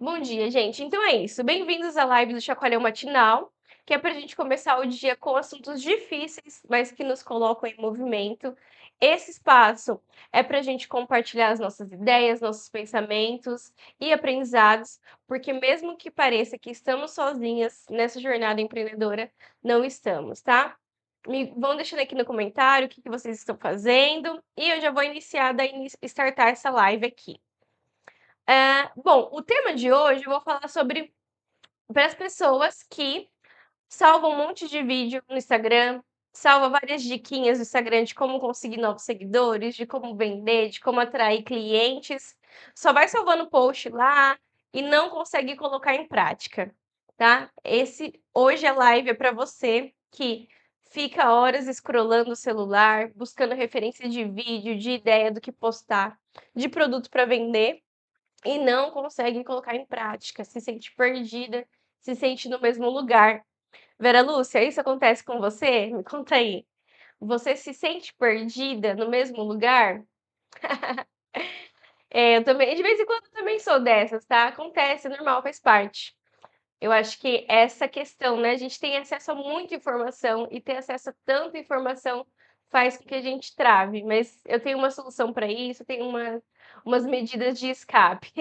Bom dia, gente. Então é isso. Bem-vindos à live do Chacoalhão Matinal, que é para a gente começar o dia com assuntos difíceis, mas que nos colocam em movimento. Esse espaço é para a gente compartilhar as nossas ideias, nossos pensamentos e aprendizados, porque mesmo que pareça que estamos sozinhas nessa jornada empreendedora, não estamos, tá? Me vão deixando aqui no comentário o que vocês estão fazendo e eu já vou iniciar startar essa live aqui. Bom, o tema de hoje eu vou falar sobre para as pessoas que salvam um monte de vídeo no Instagram, salva várias diquinhas no Instagram de como conseguir novos seguidores, de como vender, de como atrair clientes, só vai salvando post lá e não consegue colocar em prática, tá? Esse hoje a live é para você que fica horas scrollando o celular, buscando referência de vídeo, de ideia do que postar, de produto para vender e não consegue colocar em prática, se sente perdida, se sente no mesmo lugar. Vera Lúcia, isso acontece com você? Me conta aí. Você se sente perdida no mesmo lugar? Eu também, de vez em quando também sou dessas, tá? Acontece, é normal, faz parte. Eu acho que essa questão, né? A gente tem acesso a muita informação e ter acesso a tanta informação faz com que a gente trave, mas eu tenho uma solução para isso, tenho umas medidas de escape.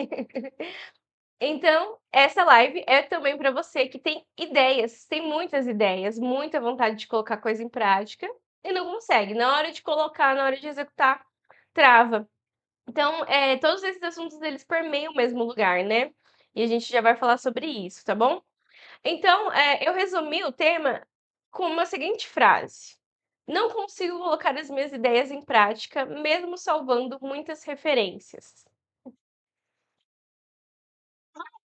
Então, essa live é também para você que tem ideias, tem muitas ideias, muita vontade de colocar coisa em prática e não consegue. Na hora de colocar, na hora de executar, trava. Então, todos esses assuntos eles permeiam o mesmo lugar, né? E a gente já vai falar sobre isso, tá bom? Então, eu resumi o tema com uma seguinte frase: não consigo colocar as minhas ideias em prática, mesmo salvando muitas referências.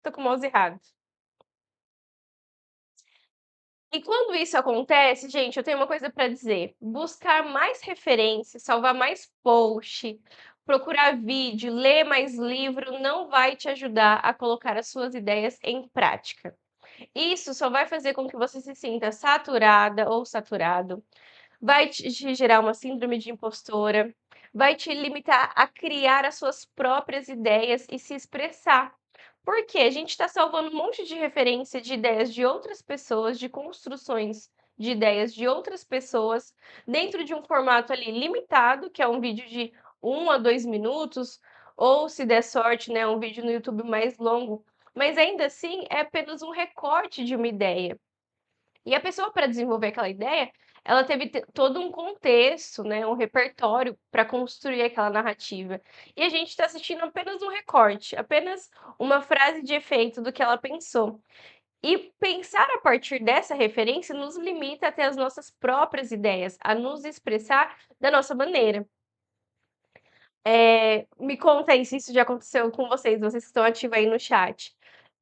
Tô com o mouse errado. E quando isso acontece, gente, eu tenho uma coisa para dizer: buscar mais referências, salvar mais post, procurar vídeo, ler mais livro, não vai te ajudar a colocar as suas ideias em prática. Isso só vai fazer com que você se sinta saturada ou saturado, vai te gerar uma síndrome de impostora, vai te limitar a criar as suas próprias ideias e se expressar. Porque a gente está salvando um monte de referência de ideias de outras pessoas, de construções de ideias de outras pessoas, dentro de um formato ali limitado, que é um vídeo de 1 a 2 minutos, ou se der sorte, né, um vídeo no YouTube mais longo. Mas ainda assim é apenas um recorte de uma ideia. E a pessoa, para desenvolver aquela ideia, ela teve todo um contexto, né, um repertório para construir aquela narrativa. E a gente está assistindo apenas um recorte, apenas uma frase de efeito do que ela pensou. E pensar a partir dessa referência nos limita a ter as nossas próprias ideias, a nos expressar da nossa maneira. Me conta aí se isso já aconteceu com vocês que estão ativos aí no chat.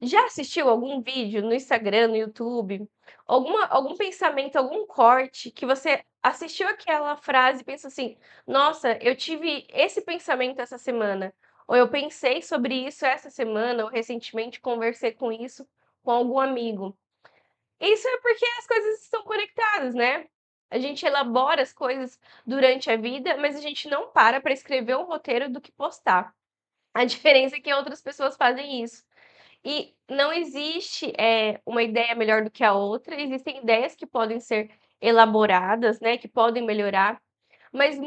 Já assistiu algum vídeo no Instagram, no YouTube, algum pensamento, algum corte que você assistiu aquela frase e pensa assim: "Nossa, eu tive esse pensamento essa semana", ou "Eu pensei sobre isso essa semana", ou recentemente conversei com isso com algum amigo. Isso é porque as coisas estão conectadas, né. A gente elabora as coisas durante a vida, mas a gente não para escrever um roteiro do que postar. A diferença é que outras pessoas fazem isso. E não existe, uma ideia melhor do que a outra, existem ideias que podem ser elaboradas, né, que podem melhorar, mas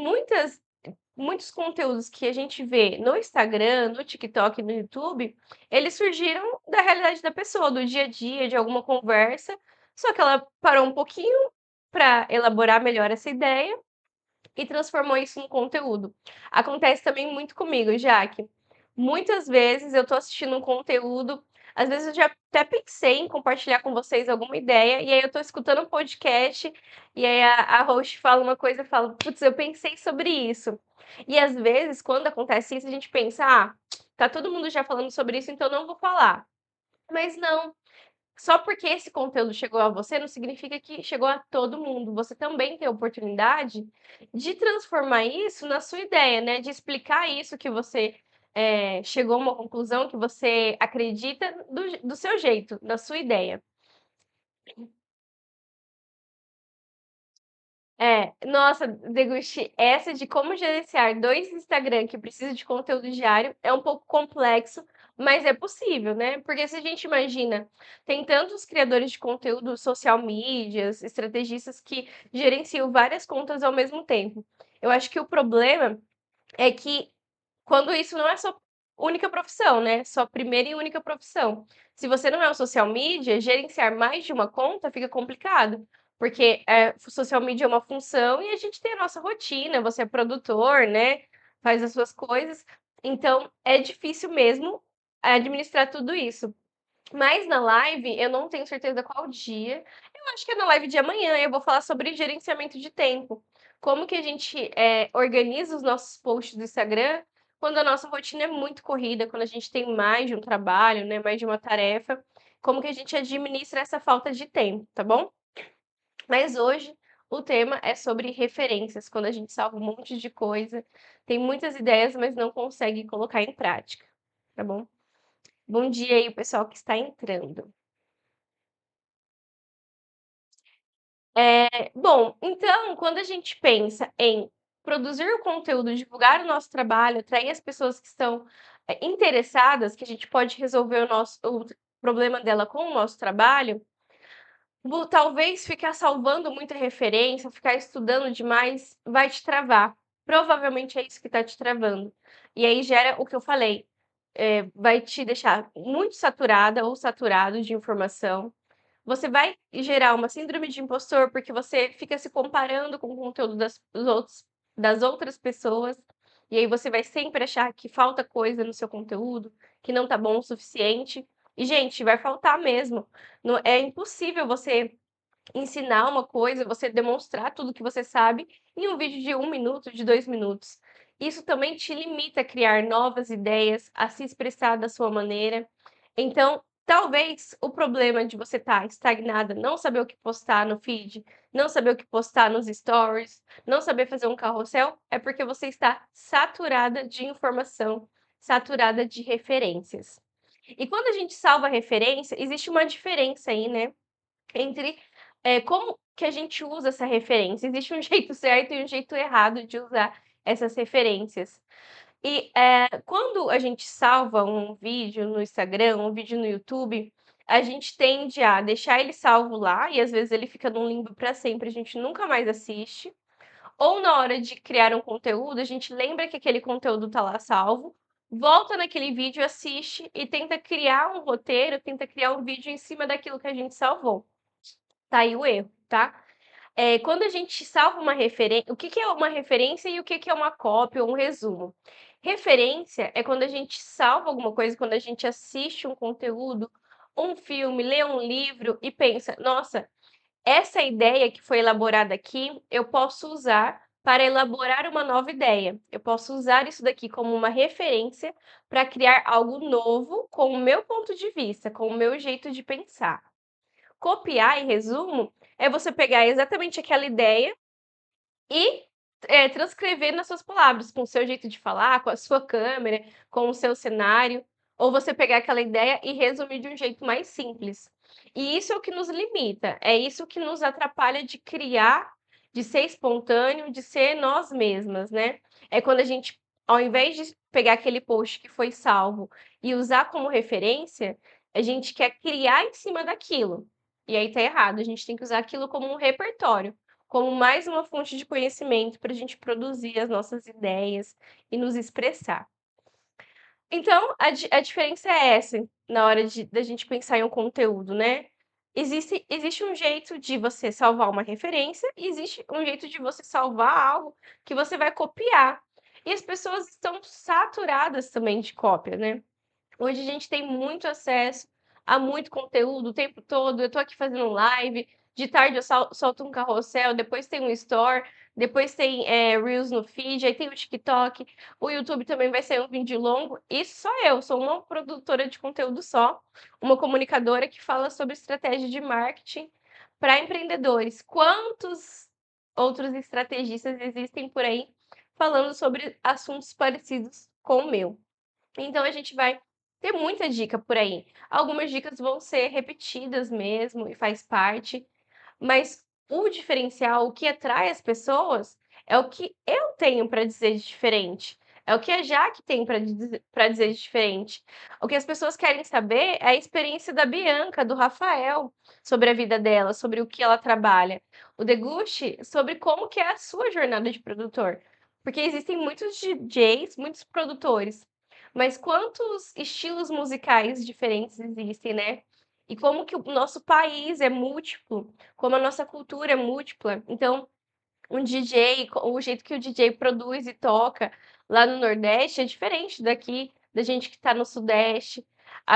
muitos conteúdos que a gente vê no Instagram, no TikTok, no YouTube, eles surgiram da realidade da pessoa, do dia a dia, de alguma conversa, só que ela parou um pouquinho para elaborar melhor essa ideia e transformou isso em conteúdo. Acontece também muito comigo, Jaque. Muitas vezes eu tô assistindo um conteúdo, às vezes eu já até pensei em compartilhar com vocês alguma ideia, e aí eu tô escutando um podcast, e aí a host fala uma coisa, eu falo: "Putz, eu pensei sobre isso". E às vezes, quando acontece isso, a gente pensa: "Ah, tá todo mundo já falando sobre isso, então não vou falar". Mas não, só porque esse conteúdo chegou a você, não significa que chegou a todo mundo. Você também tem a oportunidade de transformar isso na sua ideia, né, de explicar isso que você, chegou a uma conclusão que você acredita do seu jeito, da sua ideia. Nossa, Degusti, essa de como gerenciar 2 Instagram que precisam de conteúdo diário é um pouco complexo, mas é possível, né, porque se a gente imagina, tem tantos criadores de conteúdo, social medias, estrategistas que gerenciam várias contas ao mesmo tempo. Eu acho que o problema é que quando isso não é sua única profissão, né, sua primeira e única profissão. Se você não é um social media, gerenciar mais de uma conta fica complicado, porque, social media é uma função e a gente tem a nossa rotina, você é produtor, né, faz as suas coisas, então é difícil mesmo administrar tudo isso. Mas na live, eu não tenho certeza qual dia, eu acho que é na live de amanhã, eu vou falar sobre gerenciamento de tempo. Como que a gente, organiza os nossos posts do Instagram, quando a nossa rotina é muito corrida, quando a gente tem mais de um trabalho, né, mais de uma tarefa, como que a gente administra essa falta de tempo, tá bom? Mas hoje o tema é sobre referências, quando a gente salva um monte de coisa, tem muitas ideias, mas não consegue colocar em prática, tá bom? Bom dia aí, o pessoal que está entrando. Bom, então, quando a gente pensa em produzir o conteúdo, divulgar o nosso trabalho, atrair as pessoas que estão, interessadas, que a gente pode resolver o problema dela com o nosso trabalho, talvez ficar salvando muita referência, ficar estudando demais, vai te travar. Provavelmente é isso que está te travando. E aí gera o que eu falei, vai te deixar muito saturada ou saturado de informação, você vai gerar uma síndrome de impostor, porque você fica se comparando com o conteúdo das outras pessoas, e aí você vai sempre achar que falta coisa no seu conteúdo, que não tá bom o suficiente. E, gente, vai faltar mesmo. Não é impossível você ensinar uma coisa, você demonstrar tudo que você sabe em um vídeo de 1 minuto, de 2 minutos. Isso também te limita a criar novas ideias, a se expressar da sua maneira. Então, talvez o problema de você estar estagnada, não saber o que postar no feed, não saber o que postar nos stories, não saber fazer um carrossel, é porque você está saturada de informação, saturada de referências. E quando a gente salva a referência, existe uma diferença aí, né, entre, como que a gente usa essa referência. Existe um jeito certo e um jeito errado de usar essas referências. E, quando a gente salva um vídeo no Instagram, um vídeo no YouTube, a gente tende a deixar ele salvo lá e às vezes ele fica num limbo para sempre, a gente nunca mais assiste. Ou na hora de criar um conteúdo, a gente lembra que aquele conteúdo está lá salvo, volta naquele vídeo, assiste e tenta criar um roteiro, tenta criar um vídeo em cima daquilo que a gente salvou. Tá aí o erro, tá? Quando a gente salva uma referência, o que que é uma referência e o que que é uma cópia ou um resumo? Referência é quando a gente salva alguma coisa, quando a gente assiste um conteúdo, um filme, lê um livro e pensa: "Nossa, essa ideia que foi elaborada aqui, eu posso usar para elaborar uma nova ideia. Eu posso usar isso daqui como uma referência para criar algo novo com o meu ponto de vista, com o meu jeito de pensar". Copiar, em resumo, é você pegar exatamente aquela ideia e, transcrever nas suas palavras, com o seu jeito de falar, com a sua câmera, com o seu cenário, ou você pegar aquela ideia e resumir de um jeito mais simples. E isso é o que nos limita, é isso que nos atrapalha de criar, de ser espontâneo, de ser nós mesmas, né. É quando a gente, ao invés de pegar aquele post que foi salvo e usar como referência, a gente quer criar em cima daquilo. E aí tá errado, a gente tem que usar aquilo como um repertório, como mais uma fonte de conhecimento para a gente produzir as nossas ideias e nos expressar. Então, a diferença é essa, na hora da gente pensar em um conteúdo, né. Existe um jeito de você salvar uma referência e existe um jeito de você salvar algo que você vai copiar. E as pessoas estão saturadas também de cópia, né. Hoje a gente tem muito acesso a muito conteúdo o tempo todo. Eu tô aqui fazendo live, de tarde eu solto um carrossel, depois tem um store, depois tem, reels no feed, aí tem o TikTok, o YouTube também vai sair um vídeo longo. Isso sou eu, sou uma produtora de conteúdo só, uma comunicadora que fala sobre estratégia de marketing para empreendedores. Quantos outros estrategistas existem por aí falando sobre assuntos parecidos com o meu? Então a gente vai ter muita dica por aí. Algumas dicas vão ser repetidas mesmo e faz parte, mas o diferencial, o que atrai as pessoas, é o que eu tenho para dizer de diferente. É o que a Jaque tem para dizer de diferente. O que as pessoas querem saber é a experiência da Bianca, do Rafael, sobre a vida dela, sobre o que ela trabalha. O Degusti, sobre como que é a sua jornada de produtor. Porque existem muitos DJs, muitos produtores, mas quantos estilos musicais diferentes existem, né? E como que o nosso país é múltiplo, como a nossa cultura é múltipla. Então, um DJ, o jeito que o DJ produz e toca lá no Nordeste é diferente daqui, da gente que está no Sudeste.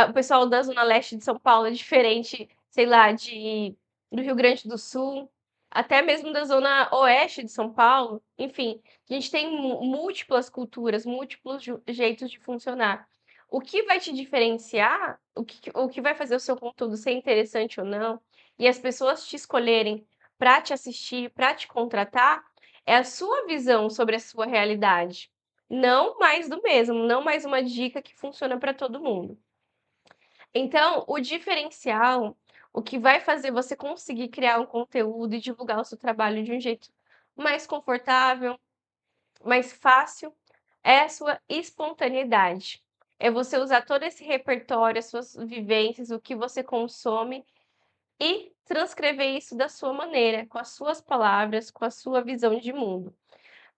O pessoal da Zona Leste de São Paulo é diferente, sei lá, do Rio Grande do Sul, até mesmo da Zona Oeste de São Paulo. Enfim, a gente tem múltiplas culturas, múltiplos jeitos de funcionar. O que vai te diferenciar, o que vai fazer o seu conteúdo ser interessante ou não, e as pessoas te escolherem para te assistir, para te contratar, é a sua visão sobre a sua realidade. Não mais do mesmo, não mais uma dica que funciona para todo mundo. Então, o diferencial, o que vai fazer você conseguir criar um conteúdo e divulgar o seu trabalho de um jeito mais confortável, mais fácil, é a sua espontaneidade. É você usar todo esse repertório, as suas vivências, o que você consome e transcrever isso da sua maneira, com as suas palavras, com a sua visão de mundo.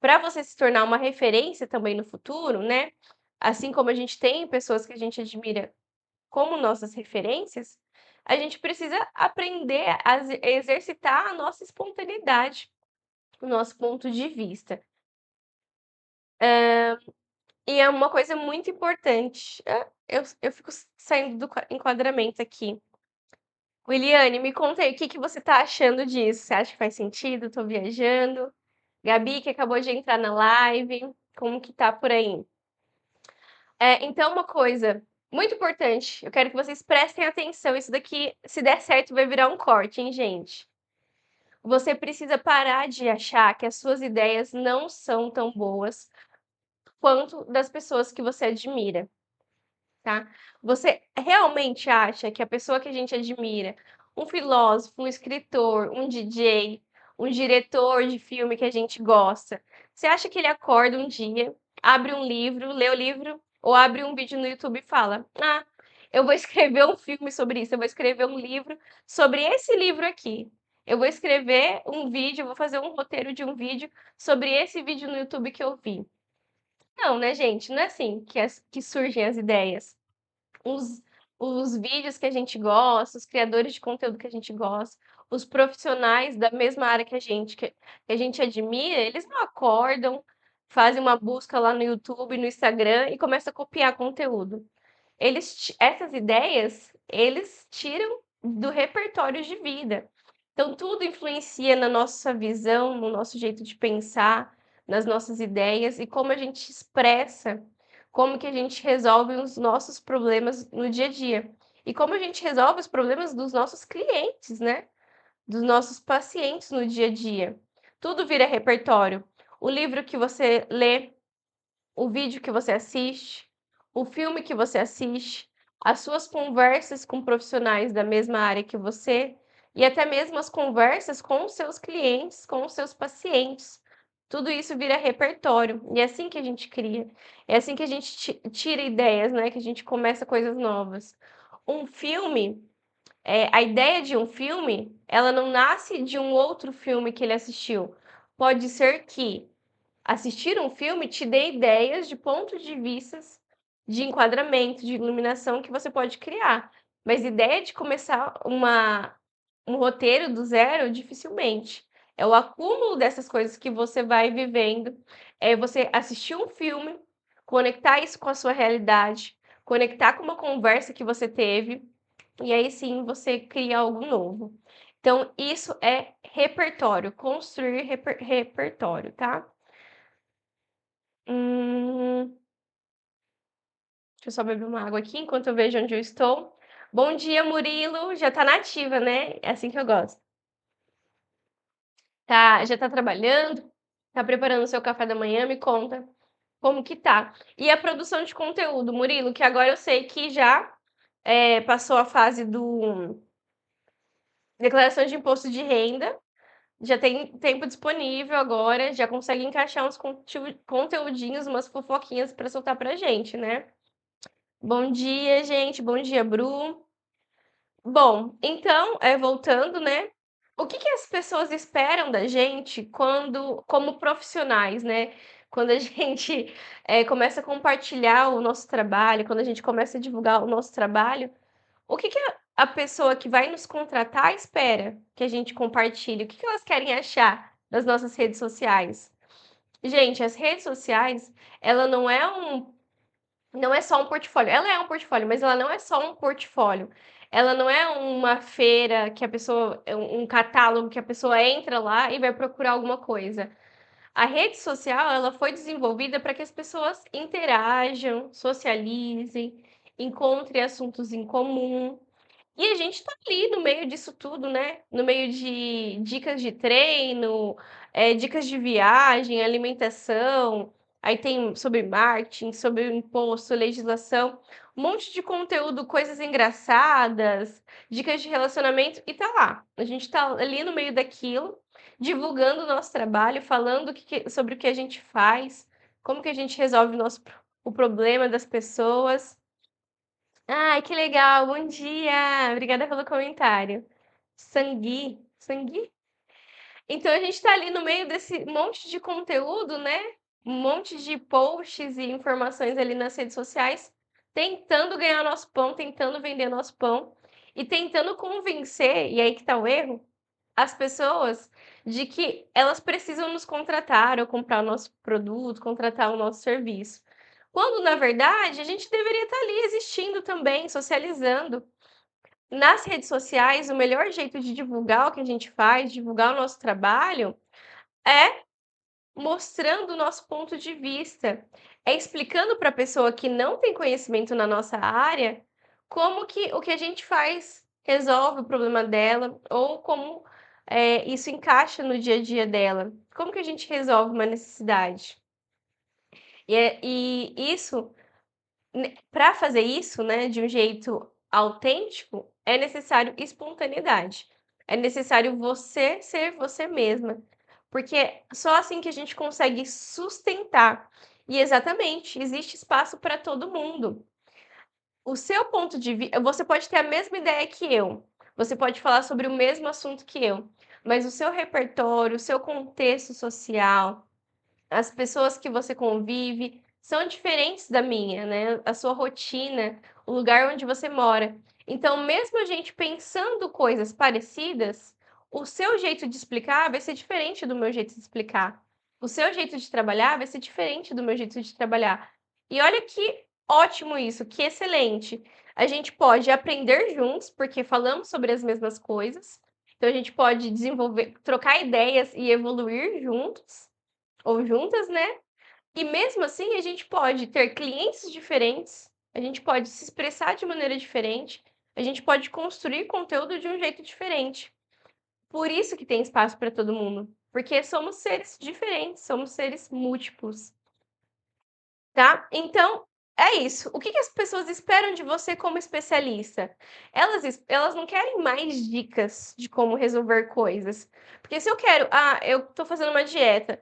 Para você se tornar uma referência também no futuro, né? Assim como a gente tem pessoas que a gente admira como nossas referências, a gente precisa aprender a exercitar a nossa espontaneidade, o nosso ponto de vista. E é uma coisa muito importante. Eu fico saindo do enquadramento aqui. Williane, me conta aí, o que que você tá achando disso? Você acha que faz sentido? Tô viajando. Gabi, que acabou de entrar na live, como que tá por aí? Então, uma coisa muito importante, eu quero que vocês prestem atenção. Isso daqui, se der certo, vai virar um corte, hein, gente? Você precisa parar de achar que as suas ideias não são tão boas quanto das pessoas que você admira. Tá? Você realmente acha que a pessoa que a gente admira, um filósofo, um escritor, um DJ, um diretor de filme que a gente gosta, você acha que ele acorda um dia, abre um livro, lê o livro, ou abre um vídeo no YouTube e fala: Ah, eu vou escrever um filme sobre isso, eu vou escrever um livro sobre esse livro aqui. Eu vou escrever um vídeo, vou fazer um roteiro de um vídeo sobre esse vídeo no YouTube que eu vi. Não, né, gente? Não é assim que surgem as ideias. Os, os vídeos que a gente gosta, os criadores de conteúdo que a gente gosta, os profissionais da mesma área que a gente admira, eles não acordam, fazem uma busca lá no YouTube, no Instagram e começam a copiar conteúdo. Essas ideias, eles tiram do repertório de vida. Então, tudo influencia na nossa visão, no nosso jeito de pensar, nas nossas ideias e como a gente expressa, como que a gente resolve os nossos problemas no dia a dia. E como a gente resolve os problemas dos nossos clientes, né? Dos nossos pacientes no dia a dia. Tudo vira repertório. O livro que você lê, o vídeo que você assiste, o filme que você assiste, as suas conversas com profissionais da mesma área que você e até mesmo as conversas com os seus clientes, com os seus pacientes. Tudo isso vira repertório e é assim que a gente cria, é assim que a gente tira ideias, né? Que a gente começa coisas novas. Um filme, a ideia de um filme, ela não nasce de um outro filme que ele assistiu. Pode ser que assistir um filme te dê ideias de pontos de vistas, de enquadramento, de iluminação que você pode criar. Mas ideia de começar um roteiro do zero, dificilmente. É o acúmulo dessas coisas que você vai vivendo. É você assistir um filme, conectar isso com a sua realidade, conectar com uma conversa que você teve, e aí sim você cria algo novo. Então, isso é repertório, construir repertório, tá? Hum, deixa eu só beber uma água aqui enquanto eu vejo onde eu estou. Bom dia, Murilo. Já tá na ativa, né? É assim que eu gosto. Tá, já tá trabalhando? Tá preparando o seu café da manhã? Me conta como que tá. E a produção de conteúdo, Murilo, que agora eu sei que já passou a fase do declaração de imposto de renda. Já tem tempo disponível agora, já consegue encaixar uns conteúdinhos, umas fofoquinhas para soltar pra gente, né. Bom dia, gente. Bom dia, Bru. Bom, então, voltando, né, o que que as pessoas esperam da gente quando como profissionais, né, quando a gente, começa a compartilhar o nosso trabalho, quando a gente começa a divulgar o nosso trabalho, o que que a pessoa que vai nos contratar espera que a gente compartilhe? O que que elas querem achar das nossas redes sociais? Gente, as redes sociais, ela não é só um portfólio. Ela é um portfólio, mas ela não é só um portfólio. Ela não é uma feira que a pessoa um catálogo que a pessoa entra lá e vai procurar alguma coisa. A rede social, ela foi desenvolvida para que as pessoas interajam, socializem, encontrem assuntos em comum. E a gente tá ali no meio disso tudo, né, no meio de dicas de treino, dicas de viagem, alimentação, aí tem sobre marketing, sobre o imposto, legislação, um monte de conteúdo, coisas engraçadas, dicas de relacionamento e tá lá. A gente tá ali no meio daquilo, divulgando o nosso trabalho, falando sobre o que a gente faz, como que a gente resolve o problema das pessoas. Ai, que legal, bom dia! Obrigada pelo comentário. Sangui? Sangui? Então a gente tá ali no meio desse monte de conteúdo, né? Um monte de posts e informações ali nas redes sociais, tentando ganhar nosso pão, tentando vender nosso pão e tentando convencer, e aí que tá o erro, as pessoas de que elas precisam nos contratar ou comprar o nosso produto, contratar o nosso serviço. Quando, na verdade, a gente deveria estar ali existindo também, socializando. Nas redes sociais, o melhor jeito de divulgar o que a gente faz, divulgar o nosso trabalho, é mostrando o nosso ponto de vista, é explicando para a pessoa que não tem conhecimento na nossa área, como que o que a gente faz resolve o problema dela ou como, isso encaixa no dia a dia dela. Como que a gente resolve uma necessidade. E isso, para fazer isso, né, de um jeito autêntico, é necessário espontaneidade. É necessário você ser você mesma, porque só assim que a gente consegue sustentar. E exatamente, existe espaço para todo mundo. O seu ponto de vista, você pode ter a mesma ideia que eu, você pode falar sobre o mesmo assunto que eu, mas o seu repertório, o seu contexto social, as pessoas que você convive são diferentes da minha, né, a sua rotina, o lugar onde você mora. Então, mesmo a gente pensando coisas parecidas, o seu jeito de explicar vai ser diferente do meu jeito de explicar. O seu jeito de trabalhar vai ser diferente do meu jeito de trabalhar. E olha que ótimo isso, que excelente. A gente pode aprender juntos, porque falamos sobre as mesmas coisas. Então a gente pode desenvolver, trocar ideias e evoluir juntos ou juntas, né? E mesmo assim, a gente pode ter clientes diferentes, a gente pode se expressar de maneira diferente, a gente pode construir conteúdo de um jeito diferente. Por isso que tem espaço para todo mundo, porque somos seres diferentes, somos seres múltiplos. Tá? Então, é isso. O que que as pessoas esperam de você como especialista? Elas não querem mais dicas de como resolver coisas. Porque se eu quero, eu tô fazendo uma dieta,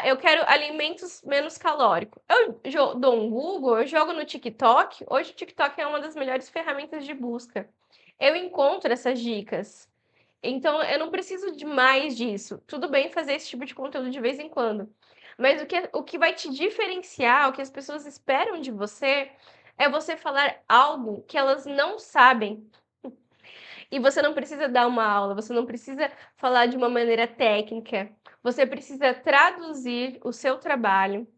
eu quero alimentos menos calóricos. Eu dou um Google, eu jogo no TikTok. Hoje o TikTok é uma das melhores ferramentas de busca. Eu encontro essas dicas. Então, eu não preciso de mais disso. Tudo bem fazer esse tipo de conteúdo de vez em quando. Mas o que vai te diferenciar, o que as pessoas esperam de você, é você falar algo que elas não sabem. E você não precisa dar uma aula, você não precisa falar de uma maneira técnica. Você precisa traduzir o seu trabalho,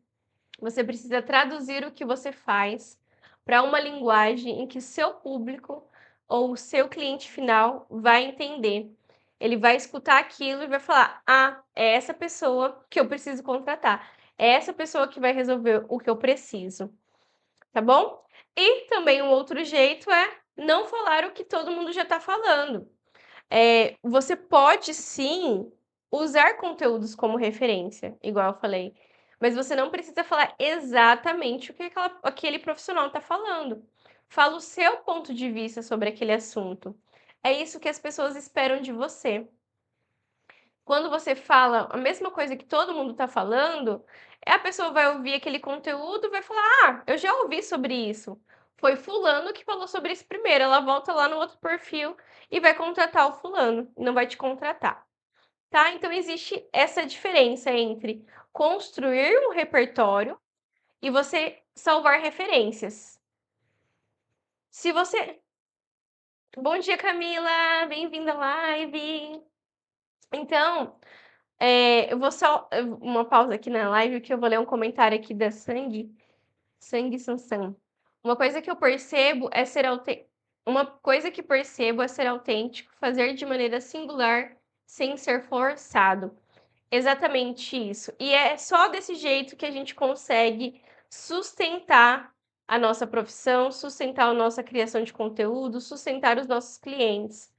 você precisa traduzir o que você faz para uma linguagem em que seu público ou o seu cliente final vai entender. Ele vai escutar aquilo e vai falar: "Ah, é essa pessoa que eu preciso contratar. É essa pessoa que vai resolver o que eu preciso", tá bom? E também um outro jeito é não falar o que todo mundo já está falando. Você pode sim usar conteúdos como referência, igual eu falei, mas você não precisa falar exatamente o que aquele profissional está falando. Fala o seu ponto de vista sobre aquele assunto. É isso que as pessoas esperam de você. Quando você fala a mesma coisa que todo mundo está falando, a pessoa vai ouvir aquele conteúdo e vai falar: "Ah, eu já ouvi sobre isso. Foi fulano que falou sobre isso primeiro", ela volta lá no outro perfil e vai contratar o fulano, não vai te contratar, tá. Então existe essa diferença entre construir um repertório e você salvar referências. Se você Bom dia, Camila, bem-vinda à live. Então, eu vou só uma pausa aqui na live, que eu vou ler um comentário aqui da Sangue Sansan. Uma coisa que eu percebo é ser aute uma coisa que percebo é ser autêntico, fazer de maneira singular, sem ser forçado. Exatamente isso. E é só desse jeito que a gente consegue sustentar a nossa profissão, sustentar a nossa criação de conteúdo, sustentar os nossos clientes.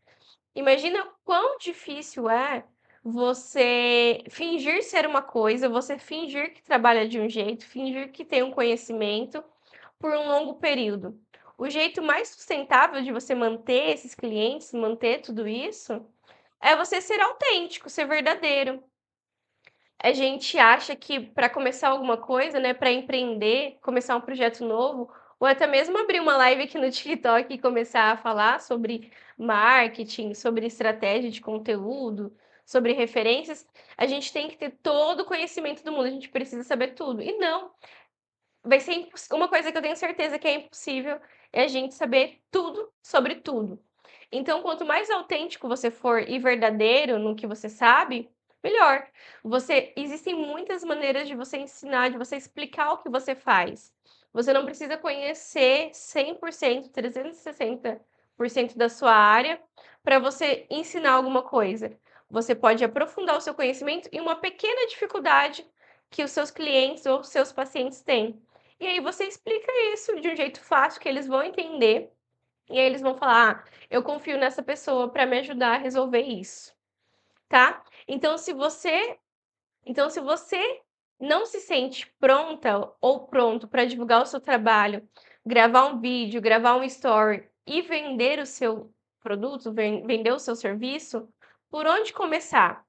Imagina quão difícil é você fingir ser uma coisa, você fingir que trabalha de um jeito, fingir que tem um conhecimento por um longo período. O jeito mais sustentável de você manter esses clientes, manter tudo isso, é você ser autêntico, ser verdadeiro. A gente acha que para começar alguma coisa, né, para empreender, começar um projeto novo, ou até mesmo abrir uma live aqui no TikTok e começar a falar sobre marketing, sobre estratégia de conteúdo, sobre referências, a gente tem que ter todo o conhecimento do mundo, a gente precisa saber tudo. E não, vai ser uma coisa que eu tenho certeza que é impossível, é a gente saber tudo sobre tudo. Então, quanto mais autêntico você for e verdadeiro no que você sabe, melhor. Existem muitas maneiras de você ensinar, de você explicar o que você faz. Você não precisa conhecer 100%, 360% da sua área para você ensinar alguma coisa. Você pode aprofundar o seu conhecimento em uma pequena dificuldade que os seus clientes ou seus pacientes têm. E aí você explica isso de um jeito fácil que eles vão entender, e aí eles vão falar: "Ah, eu confio nessa pessoa para me ajudar a resolver isso", tá. Então se você não se sente pronta ou pronto para divulgar o seu trabalho, gravar um vídeo, gravar um story e vender o seu produto, vender o seu serviço, por onde começar?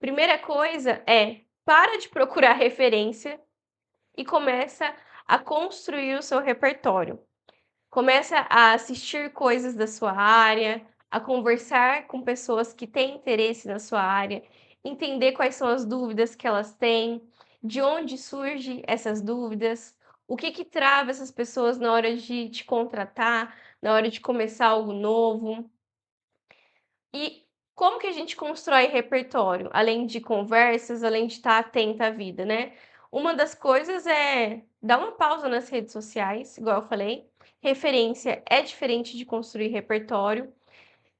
Primeira coisa é, para de procurar referência e começa a construir o seu repertório. Começa a assistir coisas da sua área, a conversar com pessoas que têm interesse na sua área, entender quais são as dúvidas que elas têm, de onde surgem essas dúvidas, o que que trava essas pessoas na hora de te contratar, na hora de começar algo novo. E como que a gente constrói repertório? Além de conversas, além de estar atenta à vida, né? Uma das coisas é dar uma pausa nas redes sociais, igual eu falei. Referência é diferente de construir repertório.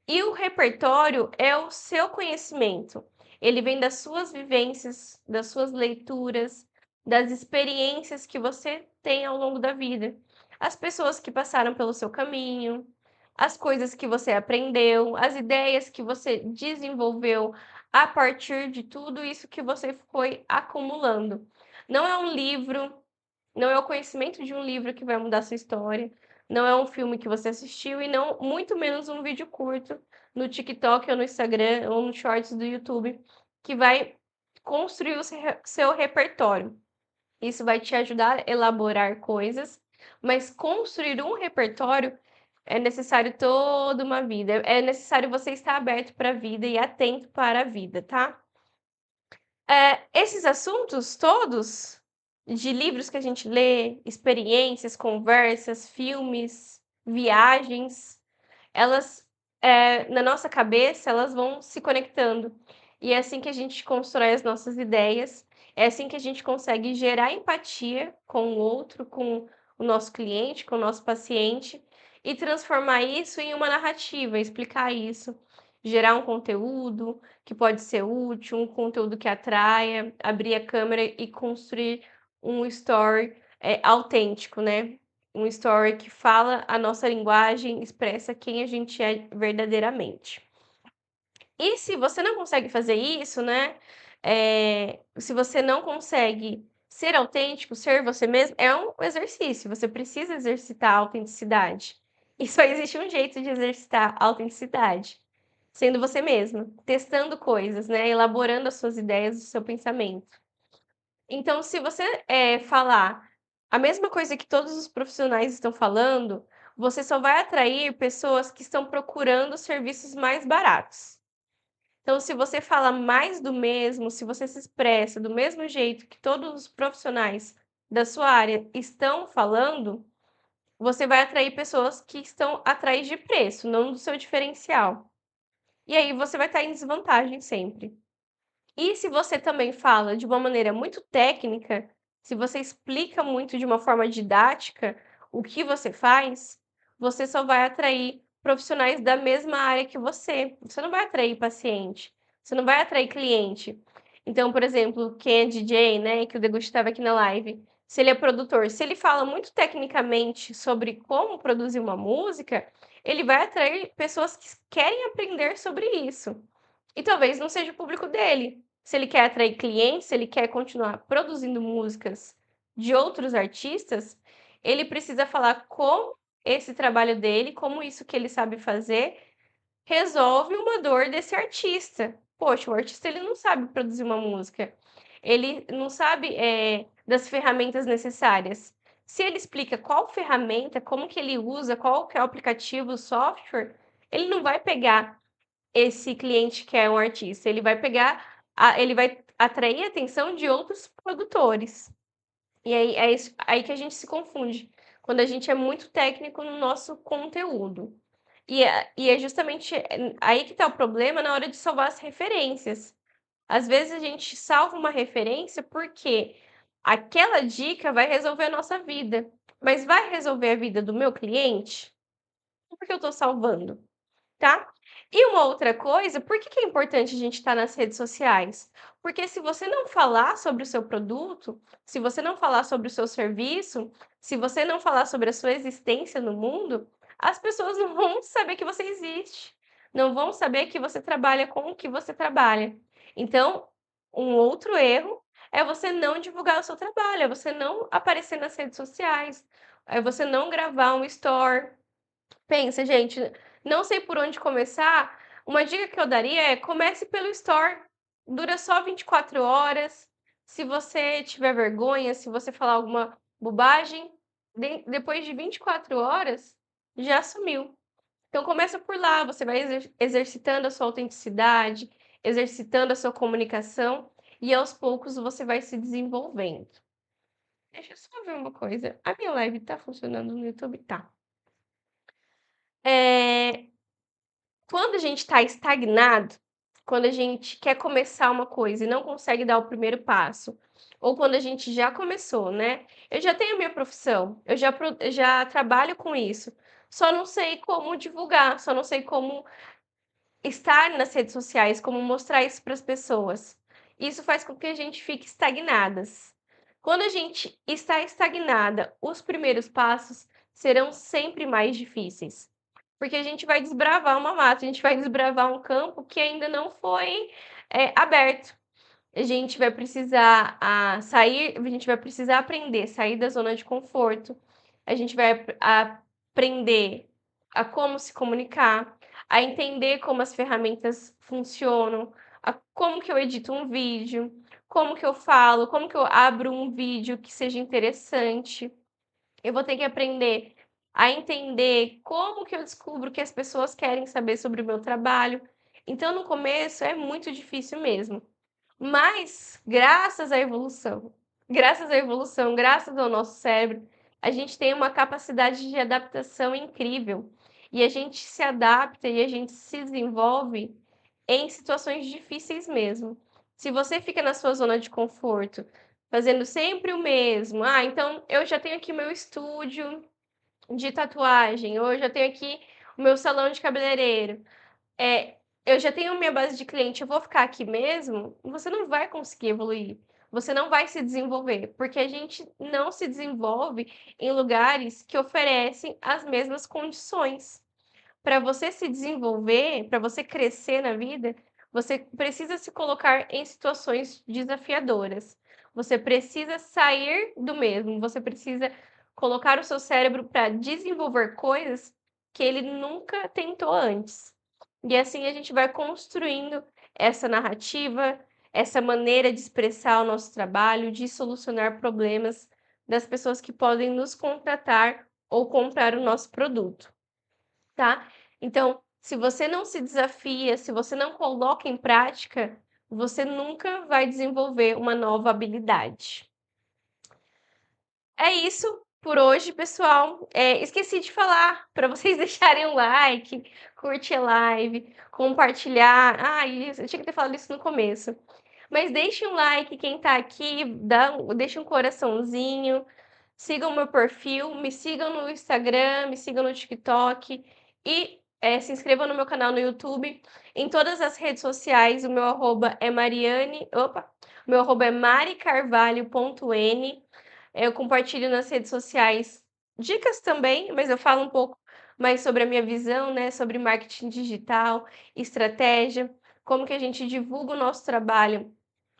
E o repertório é o seu conhecimento. Ele vem das suas vivências, das suas leituras, das experiências que você tem ao longo da vida. As pessoas que passaram pelo seu caminho, as coisas que você aprendeu, as ideias que você desenvolveu a partir de tudo isso que você foi acumulando. Não é um livro, não é o conhecimento de um livro que vai mudar sua história, não é um filme que você assistiu e não muito menos um vídeo curto no TikTok ou no Instagram ou no Shorts do YouTube que vai construir o seu repertório. Isso vai te ajudar a elaborar coisas, mas construir um repertório é necessário toda uma vida. É necessário você estar aberto para a vida e atento para a vida, tá? Esses assuntos todos, de livros que a gente lê, experiências, conversas, filmes, viagens, elas, na nossa cabeça, elas vão se conectando. E é assim que a gente constrói as nossas ideias, é assim que a gente consegue gerar empatia com o outro, com o nosso cliente, com o nosso paciente, e transformar isso em uma narrativa, explicar isso, gerar um conteúdo que pode ser útil, um conteúdo que atraia, abrir a câmera e construir um story, autêntico, né? Um story que fala a nossa linguagem, expressa quem a gente é verdadeiramente. E se você não consegue fazer isso, né, se você não consegue ser autêntico, ser você mesmo, é um exercício, você precisa exercitar a autenticidade. E só existe um jeito de exercitar a autenticidade, sendo você mesma, testando coisas, né, elaborando as suas ideias, o seu pensamento. Então, se você, falar a mesma coisa que todos os profissionais estão falando, você só vai atrair pessoas que estão procurando serviços mais baratos. Então, se você fala mais do mesmo, se você se expressa do mesmo jeito que todos os profissionais da sua área estão falando, você vai atrair pessoas que estão atrás de preço, não do seu diferencial. E aí você vai estar em desvantagem sempre. E se você também fala de uma maneira muito técnica, se você explica muito de uma forma didática o que você faz, você só vai atrair profissionais da mesma área que você. Você não vai atrair paciente, você não vai atrair cliente. Então, por exemplo, quem é DJ, né, que o Degusti estava aqui na live, se ele é produtor, se ele fala muito tecnicamente sobre como produzir uma música, ele vai atrair pessoas que querem aprender sobre isso. E talvez não seja o público dele. Se ele quer atrair clientes, se ele quer continuar produzindo músicas de outros artistas, ele precisa falar como esse trabalho dele, como isso que ele sabe fazer, resolve uma dor desse artista. Poxa, o artista ele não sabe produzir uma música, ele não sabe, das ferramentas necessárias. Se ele explica qual ferramenta, como que ele usa, qual que é o aplicativo, o software, ele não vai pegar esse cliente que é um artista, ele vai atrair a atenção de outros produtores. E aí é isso aí que a gente se confunde, quando a gente é muito técnico no nosso conteúdo. E é justamente, aí que está o problema na hora de salvar as referências. Às vezes a gente salva uma referência, porque aquela dica vai resolver a nossa vida, mas vai resolver a vida do meu cliente? Por que eu estou salvando? Tá? E uma outra coisa, por que que é importante a gente estar nas redes sociais? Porque se você não falar sobre o seu produto, se você não falar sobre o seu serviço, se você não falar sobre a sua existência no mundo, as pessoas não vão saber que você existe, não vão saber que você trabalha com o que você trabalha. Então, um outro erro é você não divulgar o seu trabalho, é você não aparecer nas redes sociais, é você não gravar um story. Pensa, gente, não sei por onde começar, uma dica que eu daria é: comece pelo store, dura só 24 horas, se você tiver vergonha, se você falar alguma bobagem, depois de 24 horas, já sumiu. Então começa por lá, você vai exercitando a sua autenticidade, exercitando a sua comunicação, e aos poucos você vai se desenvolvendo. Deixa eu só ver uma coisa, a minha live tá funcionando no YouTube? Tá. Eh Quando a gente está estagnado, quando a gente quer começar uma coisa e não consegue dar o primeiro passo, ou quando a gente já começou, né? Eu já tenho minha profissão, eu já trabalho com isso, só não sei como divulgar, só não sei como estar nas redes sociais, como mostrar isso para as pessoas. Isso faz com que a gente fique estagnadas. Quando a gente está estagnada, os primeiros passos serão sempre mais difíceis, porque a gente vai desbravar uma mata, a gente vai desbravar um campo que ainda não foi, aberto. A gente vai precisar, a gente vai precisar aprender, sair da zona de conforto, a gente vai aprender a como se comunicar, a entender como as ferramentas funcionam, a como que eu edito um vídeo, como que eu falo, como que eu abro um vídeo que seja interessante. Eu vou ter que aprender a entender como que eu descubro que as pessoas querem saber sobre o meu trabalho. Então, no começo é muito difícil mesmo. Mas, graças à evolução, graças ao nosso cérebro, a gente tem uma capacidade de adaptação incrível. E a gente se adapta e a gente se desenvolve em situações difíceis mesmo. Se você fica na sua zona de conforto, fazendo sempre o mesmo, então eu já tenho aqui meu estúdio de tatuagem, ou eu já tenho aqui o meu salão de cabeleireiro. É, eu já tenho minha base de cliente, eu vou ficar aqui mesmo, você não vai conseguir evoluir, você não vai se desenvolver, porque a gente não se desenvolve em lugares que oferecem as mesmas condições. Para você se desenvolver, para você crescer na vida, você precisa se colocar em situações desafiadoras. Você precisa sair do mesmo, você precisa colocar o seu cérebro para desenvolver coisas que ele nunca tentou antes. E assim a gente vai construindo essa narrativa, essa maneira de expressar o nosso trabalho, de solucionar problemas das pessoas que podem nos contratar ou comprar o nosso produto, tá? Então, se você não se desafia, se você não coloca em prática, você nunca vai desenvolver uma nova habilidade. É isso por hoje, pessoal. Esqueci de falar para vocês deixarem um like, curtir a live, compartilhar. Ah, isso, eu tinha que ter falado isso no começo. Mas deixe um like, quem tá aqui, deixa um coraçãozinho, sigam o meu perfil, me sigam no Instagram, me sigam no TikTok e se inscrevam no meu canal no YouTube. Em todas as redes sociais, o meu arroba é o meu arroba é maricarvalho.n. Eu compartilho nas redes sociais dicas também, mas eu falo um pouco mais sobre a minha visão, né, sobre marketing digital, estratégia, como que a gente divulga o nosso trabalho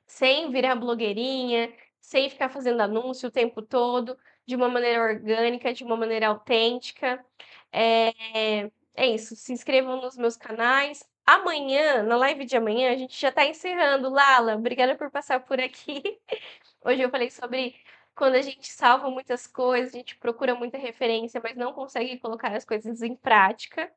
sem virar blogueirinha, sem ficar fazendo anúncio o tempo todo, de uma maneira orgânica, de uma maneira autêntica. É isso, se inscrevam nos meus canais. Amanhã, na live de amanhã, a gente já está encerrando. Lala, obrigada por passar por aqui. Hoje eu falei sobre quando a gente salva muitas coisas, a gente procura muita referência, mas não consegue colocar as coisas em prática.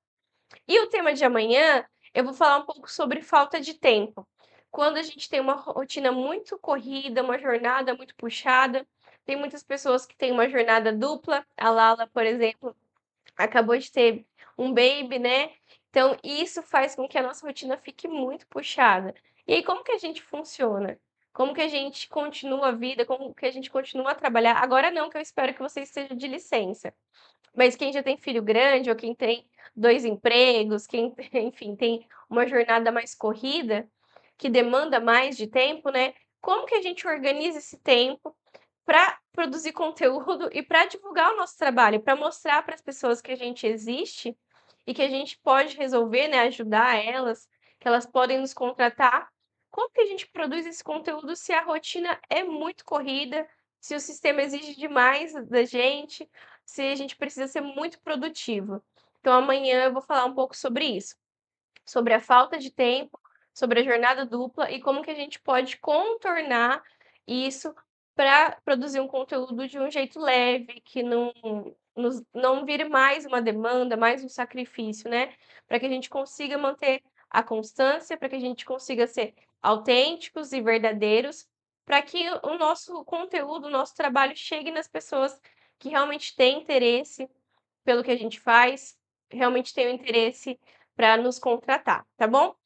E o tema de amanhã, eu vou falar um pouco sobre falta de tempo. Quando a gente tem uma rotina muito corrida, uma jornada muito puxada, tem muitas pessoas que têm uma jornada dupla. A Lala, por exemplo, acabou de ter um baby, né? Então, isso faz com que a nossa rotina fique muito puxada. E aí, como que a gente funciona? Como que a gente continua a vida? Como que a gente continua a trabalhar? Agora não, que eu espero que você esteja de licença. Mas quem já tem filho grande ou quem tem 2 empregos, quem enfim, tem uma jornada mais corrida, que demanda mais de tempo, né, como que a gente organiza esse tempo para produzir conteúdo e para divulgar o nosso trabalho, para mostrar para as pessoas que a gente existe e que a gente pode resolver, né, ajudar elas, que elas podem nos contratar. Como que a gente produz esse conteúdo se a rotina é muito corrida, se o sistema exige demais da gente, se a gente precisa ser muito produtivo? Então amanhã eu vou falar um pouco sobre isso, sobre a falta de tempo, sobre a jornada dupla e como que a gente pode contornar isso para produzir um conteúdo de um jeito leve, que não vire mais uma demanda, mais um sacrifício, né? Para que a gente consiga manter a constância, para que a gente consiga ser autênticos e verdadeiros, para que o nosso conteúdo, o nosso trabalho chegue nas pessoas que realmente têm interesse pelo que a gente faz, realmente tenham interesse para nos contratar, tá bom?